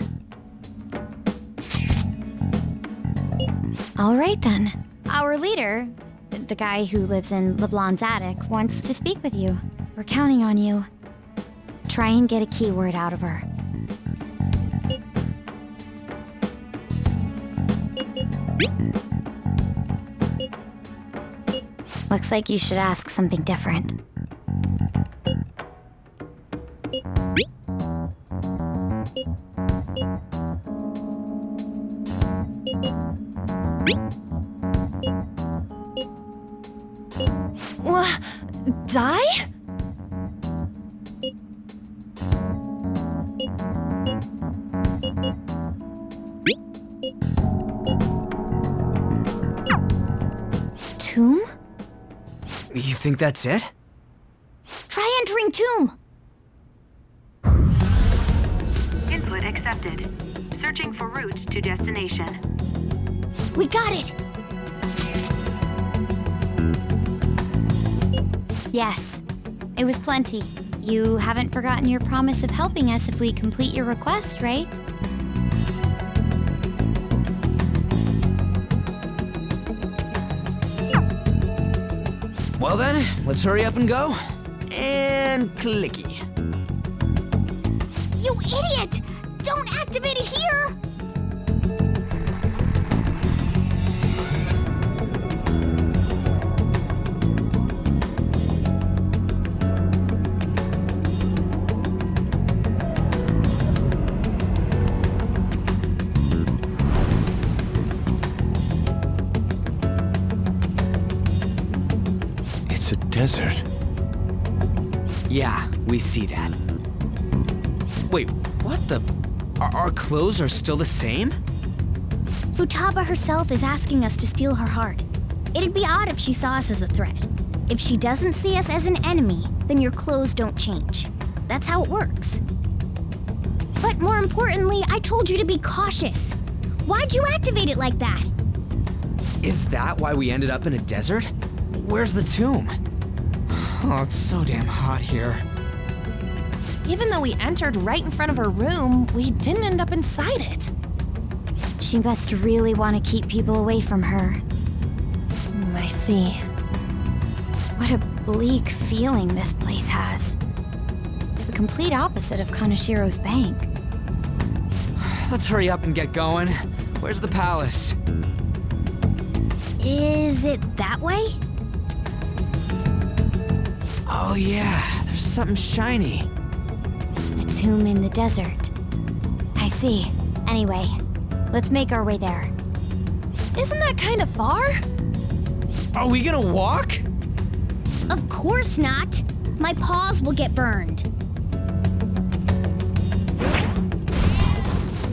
All right then. Our leader, the guy who lives in LeBlanc's attic, wants to speak with you. We're counting on you. Try and get a keyword out of her. Looks like you should ask something different. Die? Tomb? You think that's it? Try entering tomb. Input accepted. Searching for route to destination. We got it. Yes, it was plenty. You haven't forgotten your promise of helping us if we complete your request, right? Well then, let's hurry up and go. And clicky. You idiot! Don't activate it here! It's a desert. Yeah, we see that. Wait, what the? Our clothes are still the same? Futaba herself is asking us to steal her heart. It'd be odd if she saw us as a threat. If she doesn't see us as an enemy, then your clothes don't change. That's how it works. But more importantly, I told you to be cautious. Why'd you activate it like that? Is that why we ended up in a desert? Where's the tomb? Oh, it's so damn hot here. Even though we entered right in front of her room, we didn't end up inside it. She must really want to keep people away from her. I see. What a bleak feeling this place has. It's the complete opposite of Kanashiro's bank. Let's hurry up and get going. Where's the palace? Is it that way? Oh yeah, there's something shiny. A tomb in the desert. I see. Anyway, let's make our way there. Isn't that kind of far? Are we gonna walk? Of course not. My paws will get burned.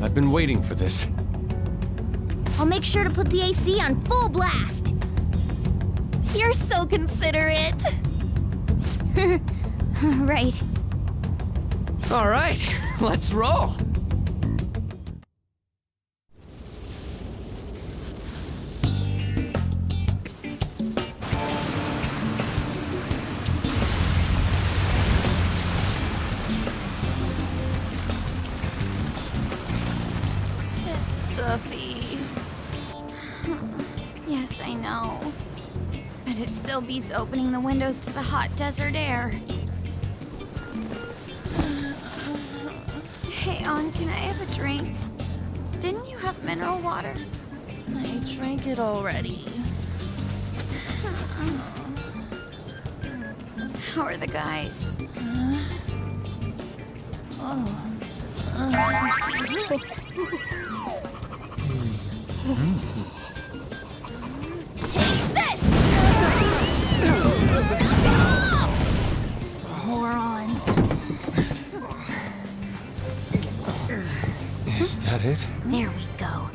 I've been waiting for this. I'll make sure to put the AC on full blast. You're so considerate. Right. All right, let's roll. stuffy. Yes, I know. But it still beats opening the windows to the hot desert air. Hey, On, can I have a drink? Didn't you have mineral water? I drank it already. How are the guys? Take this! Morons. Is that it? There we go.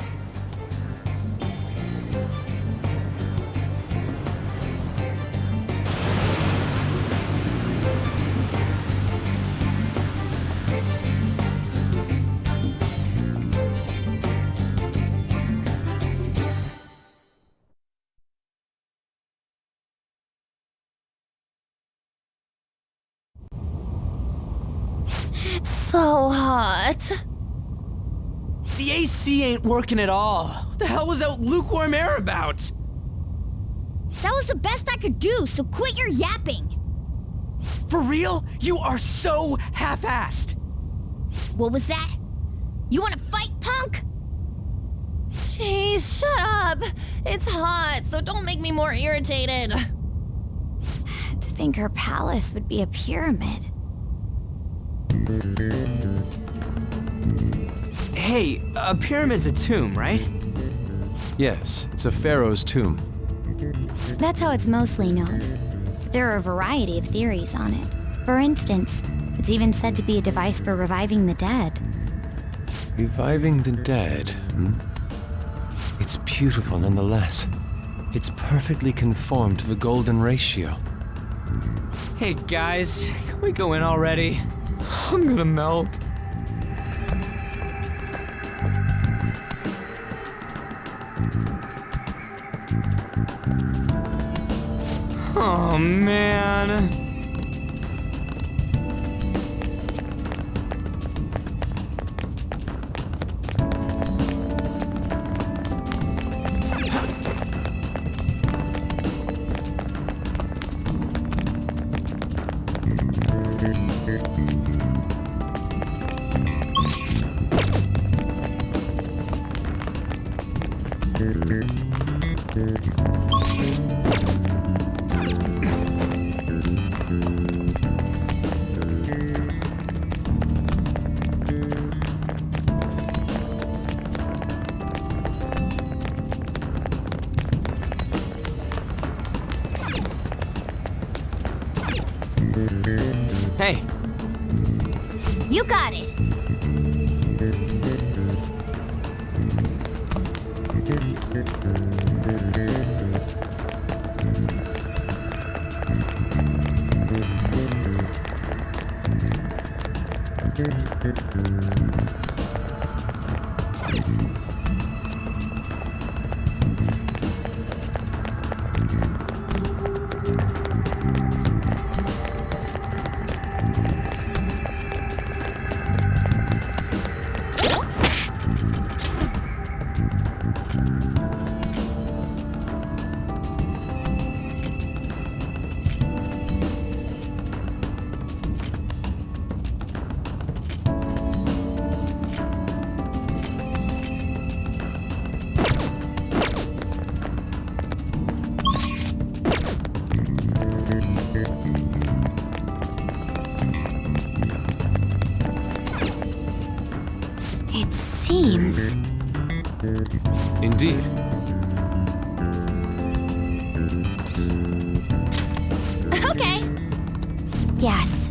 It's so hot. The AC ain't working at all. What the hell was that lukewarm air about? That was the best I could do, so quit your yapping. For real? You are so half-assed. What was that? You wanna fight, punk? Jeez, shut up. It's hot, so don't make me more irritated. To think her palace would be a pyramid. Hey, a pyramid's a tomb, right? Yes, it's a pharaoh's tomb. That's how it's mostly known. There are a variety of theories on it. For instance, it's even said to be a device for reviving the dead. Reviving the dead, hmm? It's beautiful nonetheless. It's perfectly conformed to the golden ratio. Hey guys, can we go in already? I'm gonna melt. Oh man. Hey. You got it. It seems... Indeed. Okay. Yes.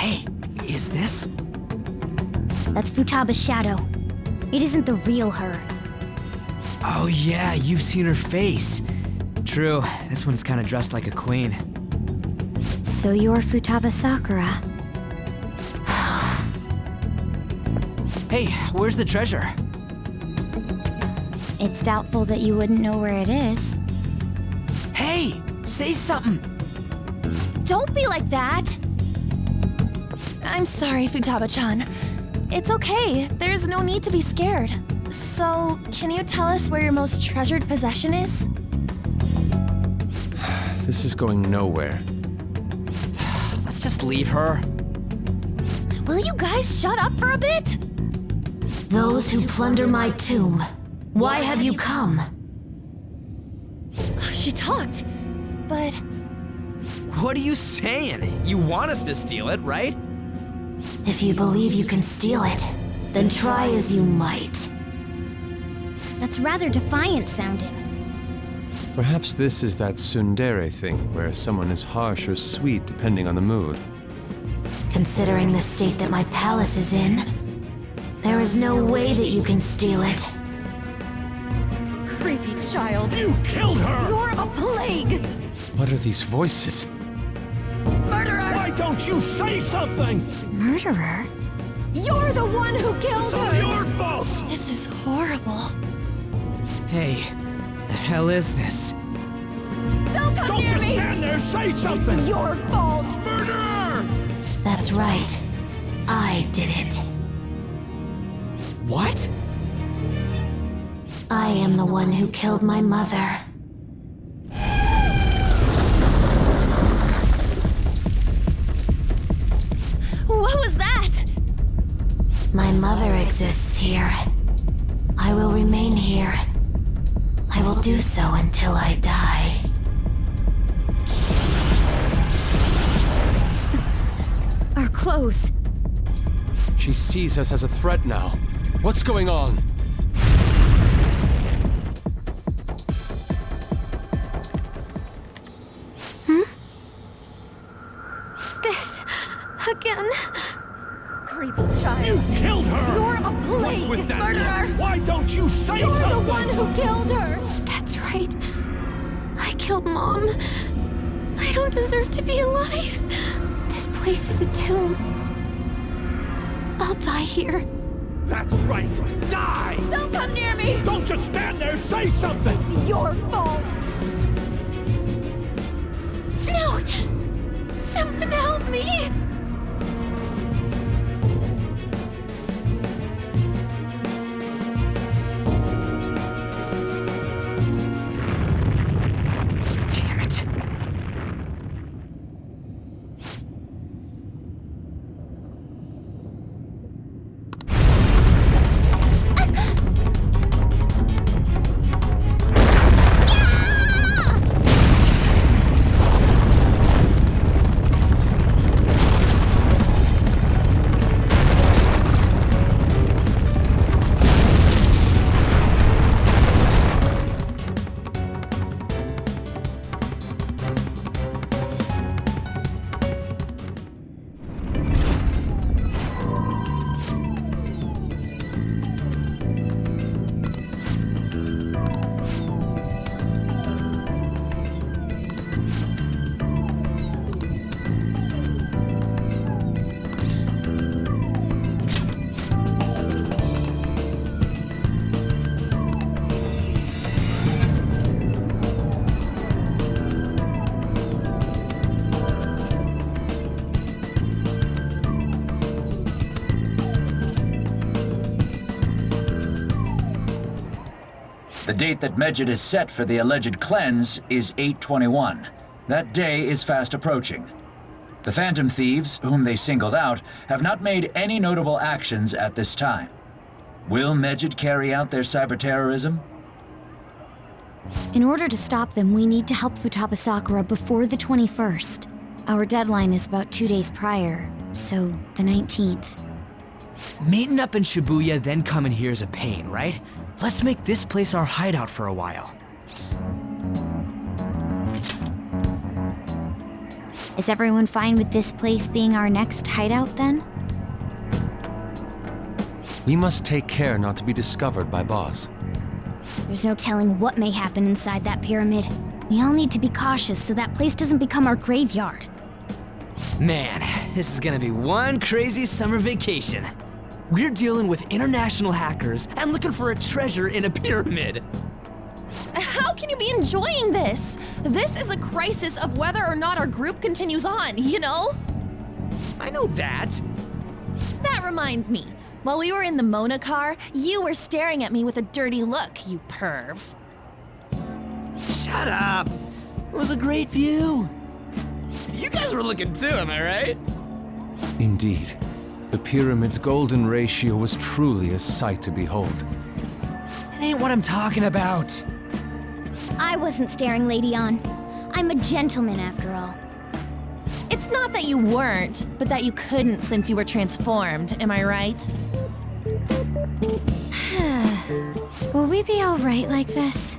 Hey, is this? That's Futaba's shadow. It isn't the real her. Oh yeah, you've seen her face. True, this one's kinda dressed like a queen. So you're Futaba Sakura. Hey, where's the treasure? It's doubtful that you wouldn't know where it is. Hey, say something! Don't be like that! I'm sorry, Futaba-chan. It's okay. There's no need to be scared. So, can you tell us where your most treasured possession is? This is going nowhere. Let's just leave her. Will you guys shut up for a bit? Those who plunder my tomb, why have you come? She talked, but... What are you saying? You want us to steal it, right? If you believe you can steal it, then try as you might. That's rather defiant sounding. Perhaps this is that tsundere thing, where someone is harsh or sweet depending on the mood. Considering the state that my palace is in, there is no way that you can steal it. Creepy child. You killed her! You're a plague! What are these voices? Murderer! Why don't you say something? Murderer? You're the one who killed her! It's all your fault! This is horrible. Hey, the hell is this? Don't come near me! Don't just stand there, say something! It's your fault! Murderer! That's right. I did it. What? I am the one who killed my mother. What was that? My mother exists here. I will remain here. I will do so until I die. Our clothes. She sees us as a threat now. What's going on? This... again. Creepy child. You killed her! You're a plague! What's with that? Murderer! Why don't you say something? You're the one who killed her! That's right. I killed Mom. I don't deserve to be alive. This place is a tomb. I'll die here. That's right! Die! Don't come near me! Don't just stand there, say something! It's your fault! No! Someone help me! Damn it. The date that Medjed is set for the alleged cleanse is 8/21. That day is fast approaching. The Phantom Thieves, whom they singled out, have not made any notable actions at this time. Will Medjed carry out their cyber-terrorism? In order to stop them, we need to help Futaba Sakura before the 21st. Our deadline is about 2 days prior, so the 19th. Meeting up in Shibuya, then coming here is a pain, right? Let's make this place our hideout for a while. Is everyone fine with this place being our next hideout then? We must take care not to be discovered by Boss. There's no telling what may happen inside that pyramid. We all need to be cautious so that place doesn't become our graveyard. Man, this is gonna be one crazy summer vacation. We're dealing with international hackers and looking for a treasure in a pyramid. How can you be enjoying this? This is a crisis of whether or not our group continues on, you know? I know that. That reminds me. While we were in the Mona car, you were staring at me with a dirty look, you perv. Shut up. It was a great view. You guys were looking too, am I right? Indeed. The pyramid's golden ratio was truly a sight to behold. That ain't what I'm talking about. I wasn't staring Lady On. I'm a gentleman after all. It's not that you weren't, but that you couldn't since you were transformed, am I right? Will we be alright like this?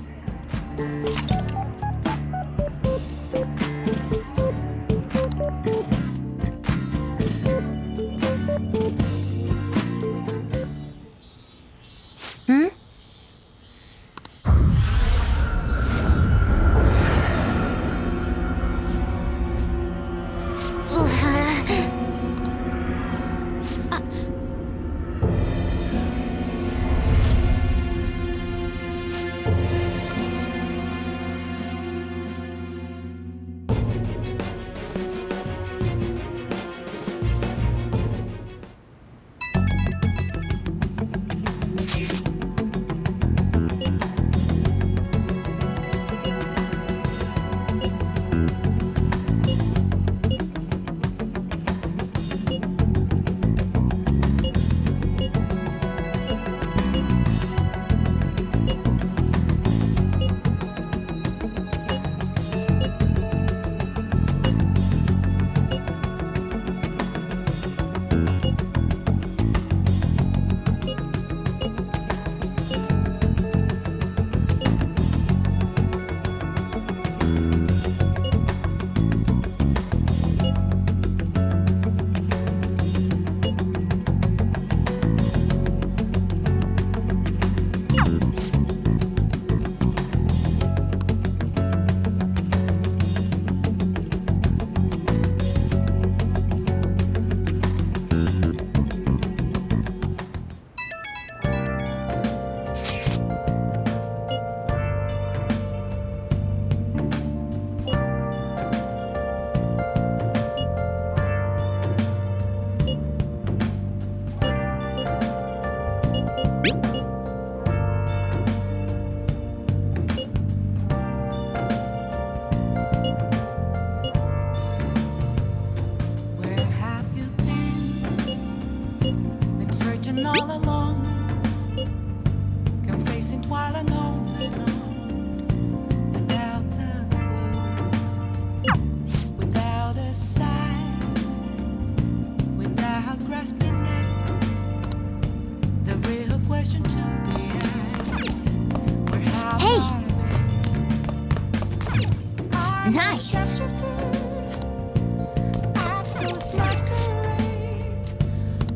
Nice.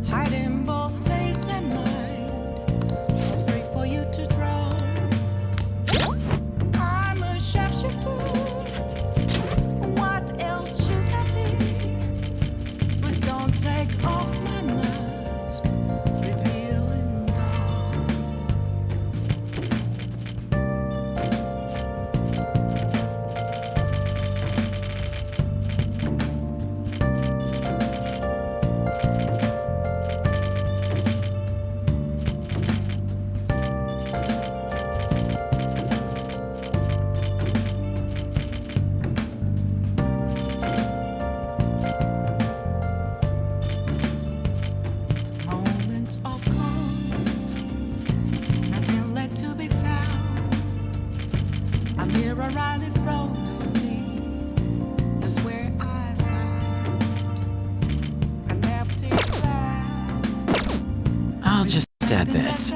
Hiding both face and mind, free for you to draw. I'm a sharpshooter. What else should I be? Please don't take off my mask, revealing dawn. Moments of calm, nothing left to be found. A mirror right in front of me, that's where I found an empty glass. I'll just add this.